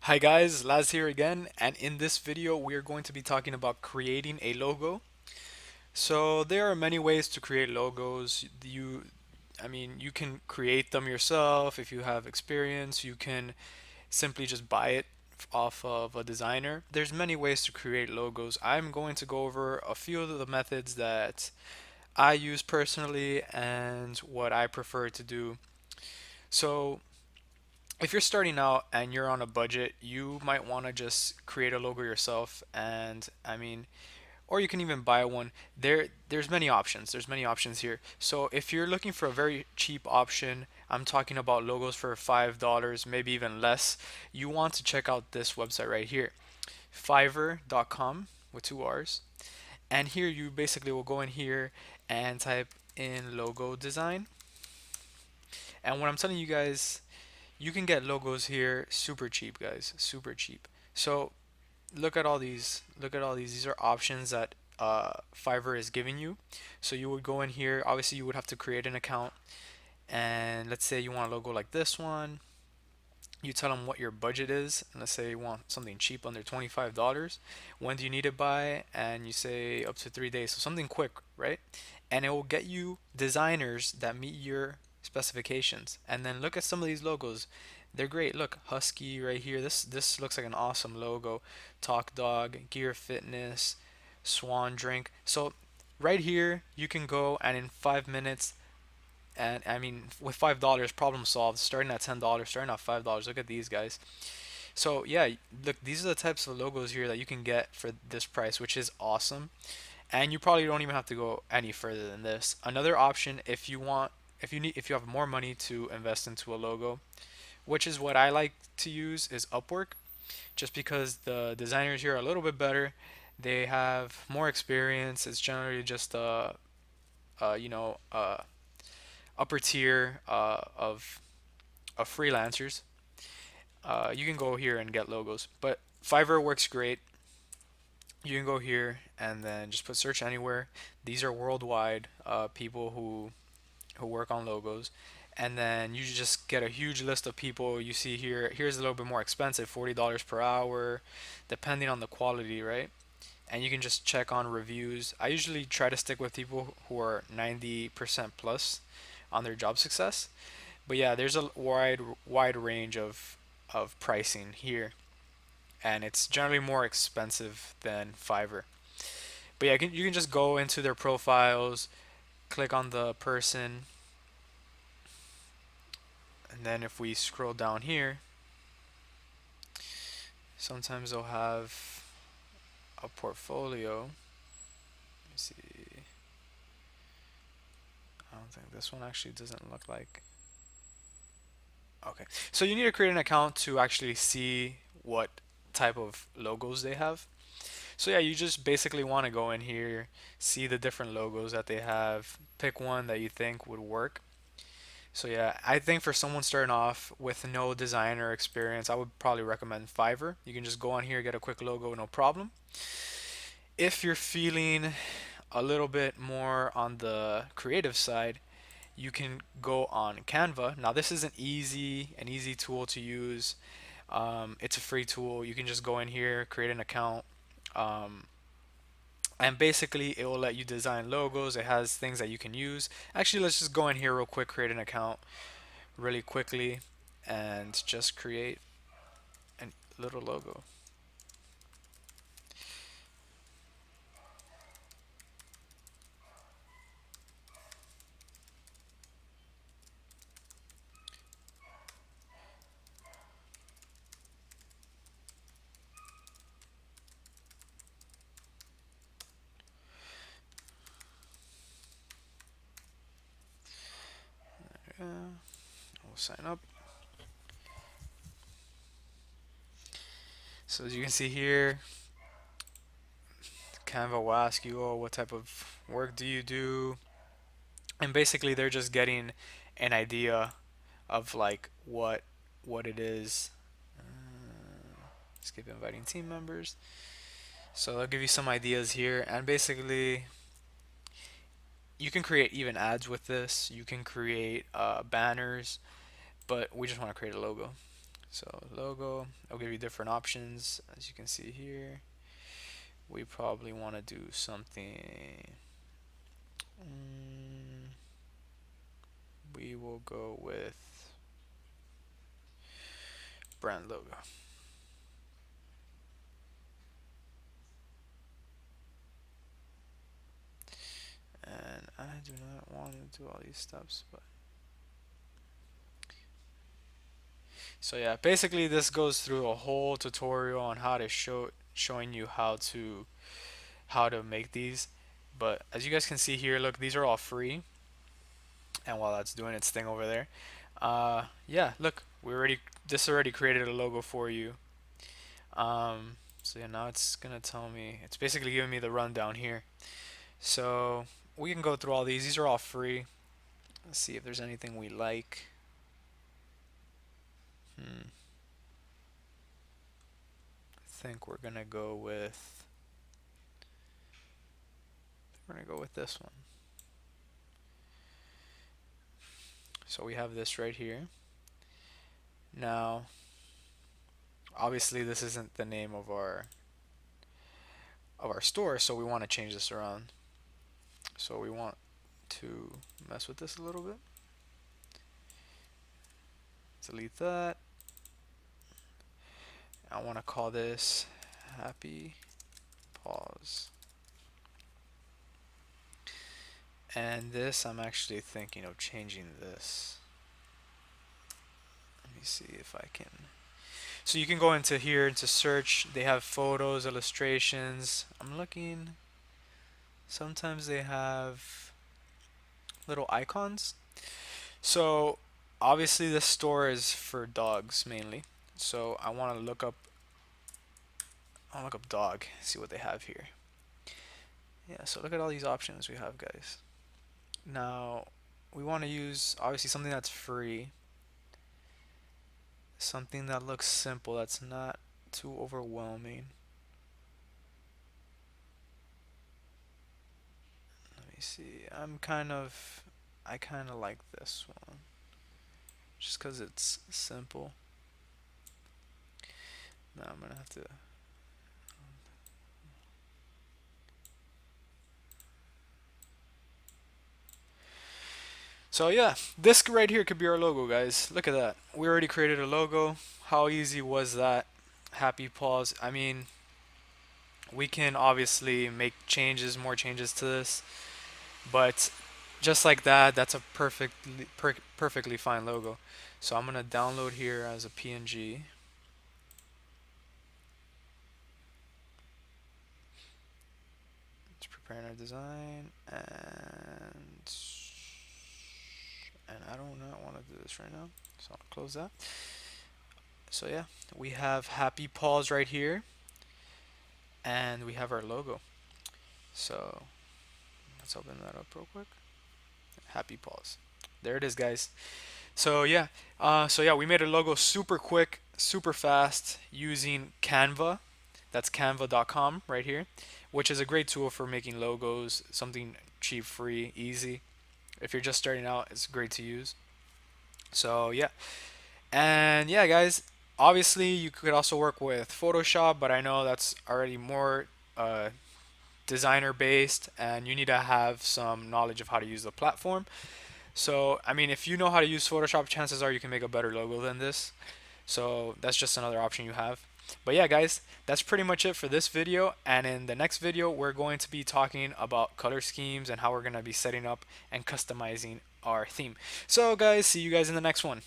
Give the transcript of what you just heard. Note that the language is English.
Hi guys, Laz here again, and in this video we are going to be talking about creating a logo. So there are many ways to create logos. You can create them yourself if you have experience. You can simply just buy it off of a designer. There's many ways to create logos. I'm going to go over a few of the methods that I use personally and what I prefer to do. So if you're starting out and you're on a budget, you might want to just create a logo yourself or you can even buy one. There's many options. There's many options here. So if you're looking for a very cheap option, I'm talking about logos for $5, maybe even less. You want to check out this website right here, Fiverr.com with two R's. And here you basically will go in here and type in logo design. And what I'm telling you guys, you can get logos here super cheap, guys, super cheap. So look at all these. Look at all these. These are options that Fiverr is giving you. So you would go in here. Obviously, you would have to create an account. And let's say you want a logo like this one. You tell them what your budget is. And let's say you want something cheap under $25. When do you need it by? And you say up to 3 days. So something quick, right? And it will get you designers that meet your specifications. And then look at some of these logos. They're great. Look, Husky right here. This looks like an awesome logo. Talk Dog, Gear Fitness, Swan Drink. So right here you can go and in 5 minutes, and I mean with $5 problem solved, starting at $10, starting at $5. Look at these guys. So yeah, look, these are the types of logos here that you can get for this price, which is awesome. And you probably don't even have to go any further than this. Another option, if you have more money to invest into a logo, which is what I like to use, is Upwork, just because the designers here are a little bit better. They have more experience. It's generally just uh you know uh upper tier of freelancers. You can go here and get logos, but Fiverr works great. You can go here and then just put search anywhere. These are worldwide people who work on logos, and then you just get a huge list of people. You see here, here's a little bit more expensive, $40 per hour, depending on the quality, right? And you can just check on reviews. I usually try to stick with people who are 90% plus on their job success. But yeah, there's a wide range of pricing here, and it's generally more expensive than Fiverr. But yeah, you can just go into their profiles, click on the person, and then if we scroll down here, sometimes they'll have a portfolio. Let me see. I don't think this one actually doesn't look like. Okay, so you need to create an account to actually see what type of logos they have. So yeah, you just basically want to go in here, see the different logos that they have, pick one that you think would work. So yeah, I think for someone starting off with no designer experience, I would probably recommend Fiverr. You can just go on here, get a quick logo, no problem. If you're feeling a little bit more on the creative side, you can go on Canva. Now this is an easy tool to use. It's a free tool. You can just go in here, create an account, um, and basically it will let you design logos. It has things that you can use. Actually, let's just go in here real quick, create an account really quickly, and just create a little logo. We'll sign up. So as you can see here, Canva will ask you, oh, what type of work do you do? And basically they're just getting an idea of like what it is. Skip inviting team members. So they'll give you some ideas here, and basically you can create even ads with this. You can create banners, but we just want to create a logo. So logo, I'll give you different options. As you can see here, we probably want to do something. Mm, we will go with brand logo. And I do not want to do all these steps, but so yeah, basically this goes through a whole tutorial on how to showing you how to make these. But as you guys can see here, look, these are all free. And while that's doing its thing over there, yeah, look, this already created a logo for you. So yeah, now it's gonna tell me, it's basically giving me the rundown here. So we can go through all these. These are all free. Let's see if there's anything we like. I think we're gonna go with this one. So we have this right here. Now, obviously this isn't the name of our store, so we want to change this around. So we want to mess with this a little bit. Delete that. I want to call this Happy Paws. And this, I'm actually thinking of changing this. Let me see if I can. So you can go into here into search. They have photos, illustrations. I'm looking. Sometimes they have little icons. So obviously this store is for dogs mainly. So I'll look up dog, see what they have here. Yeah, so look at all these options we have, guys. Now, we want to use obviously something that's free, something that looks simple, that's not too overwhelming. Let me see. I kind of like this one, just because it's simple. Now I'm gonna have to. So yeah, this right here could be our logo, guys. Look at that. We already created a logo. How easy was that? Happy Paws. I mean, we can obviously make more changes to this, but just like that, that's a perfectly fine logo. So I'm gonna download here as a PNG. It's preparing our design, and I do not want to do this right now, so I'll close that. So yeah, we have Happy Paws right here, and we have our logo. So let's open that up real quick. Happy Paws. There it is, guys. So yeah, we made a logo super quick, super fast using Canva. That's canva.com right here, which is a great tool for making logos, something cheap, free, easy. If you're just starting out, it's great to use. So yeah, and yeah, guys, obviously you could also work with Photoshop, but I know that's already more uh, designer based, and you need to have some knowledge of how to use the platform. So, I mean, if you know how to use Photoshop, chances are you can make a better logo than this. So, that's just another option you have. But yeah, guys, that's pretty much it for this video. And in the next video, we're going to be talking about color schemes and how we're going to be setting up and customizing our theme. So, guys, see you guys in the next one.